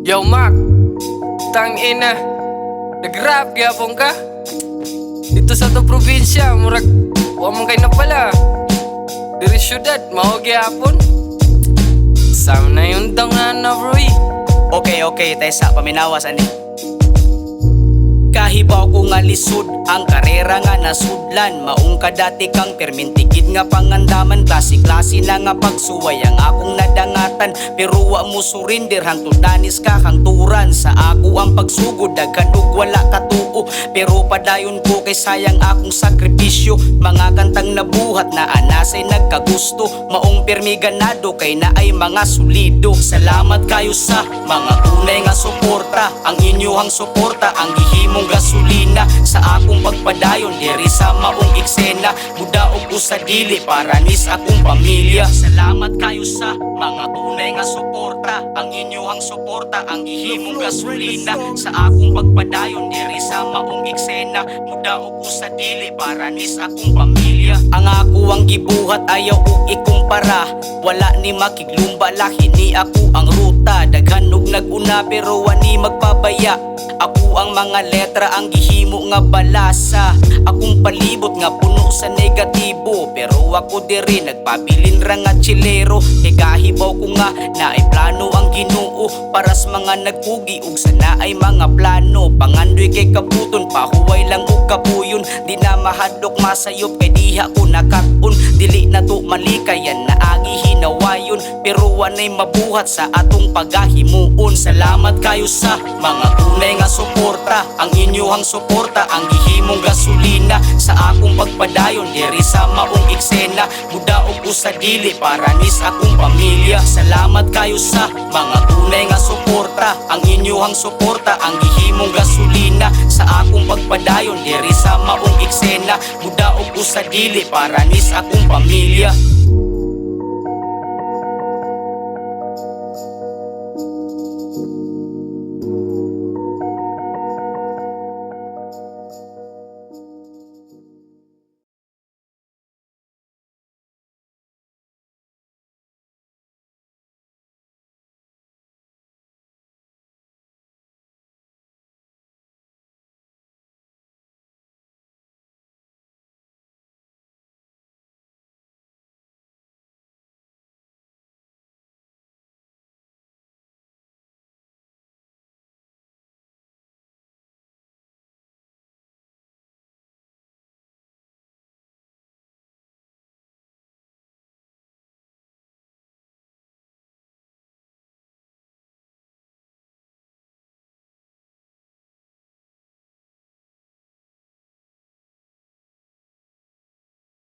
Yo Mac, tang ina, nag-rap gyapon ka? Dito sa to probinsya, murag wa man kay na pala. Diri syudad, mao gyapon. Sam na yung dangan na bro. Okay, Tessa, paminawas ani. Kahibaw ko nga lisod, ang karera nga nasudlan. Maong kadati kang permintikid nga pangandaman. Klase-klase na nga pagsuway ang akong nadangatan. Pero wa mo surrender, hantod danis ka kang turan. Sa ako ang pagsugod, daghan ug wala katuo. Pero padayon ko kay sayang akong sakripisyo. Mga kantang nabuhat na anasay nagkagusto. Maong permi ganado kay na ay mga solido. Salamat kayo sa mga tunay nga suporta. Ang inyohang suporta, ang gihimong gasolina sa akong pagpadayon diri sa maong eksena. Mudaog ko sa dili para nis akong pamilya. Salamat kayo sa mga tunay nga suporta. Ang inyohang suporta, ang gihimong gasolina sa akong pagpadayon diri sa maong eksena. Mudaog ko sa dili para nis akong pamilya. Ang ako ang gibuhat ayaw ko ikumpara. Wala ni makiglumba lahi ni ako ang ruta. Daghan og naguna pero wani magpabaya. Ako ang mga letra ang gihimo nga balasa. Akong palibot nga puno sa negatibo. Pero ako diri nagpabilin ra nga chilero. Kay kahibaw ko nga naay plano ang Ginoo para sa mga nagpugi ug sa naay mga plano. Pangandoy kay kaputon, pahuway lang og kapuyon. Di na mahadlok masayop kay diha ko nakatun. Dili na to malikayan na agi hinawayon. Pero wanay mabuhat sa atong pagahimuon. Salamat kayo sa mga tunay nga suporta. Ang inyohang suporta, ang gihimong gasolina sa akong pagpadayon diri sa maong eksena. Mudaog ko sa dili para nis akong pamilya. Salamat kayo sa mga tunay nga suporta. Ang inyohang suporta, ang gihimong gasolina sa akong pagpadayon diri sa maong eksena. Mudaog ko sa dili para nis akong pamilya.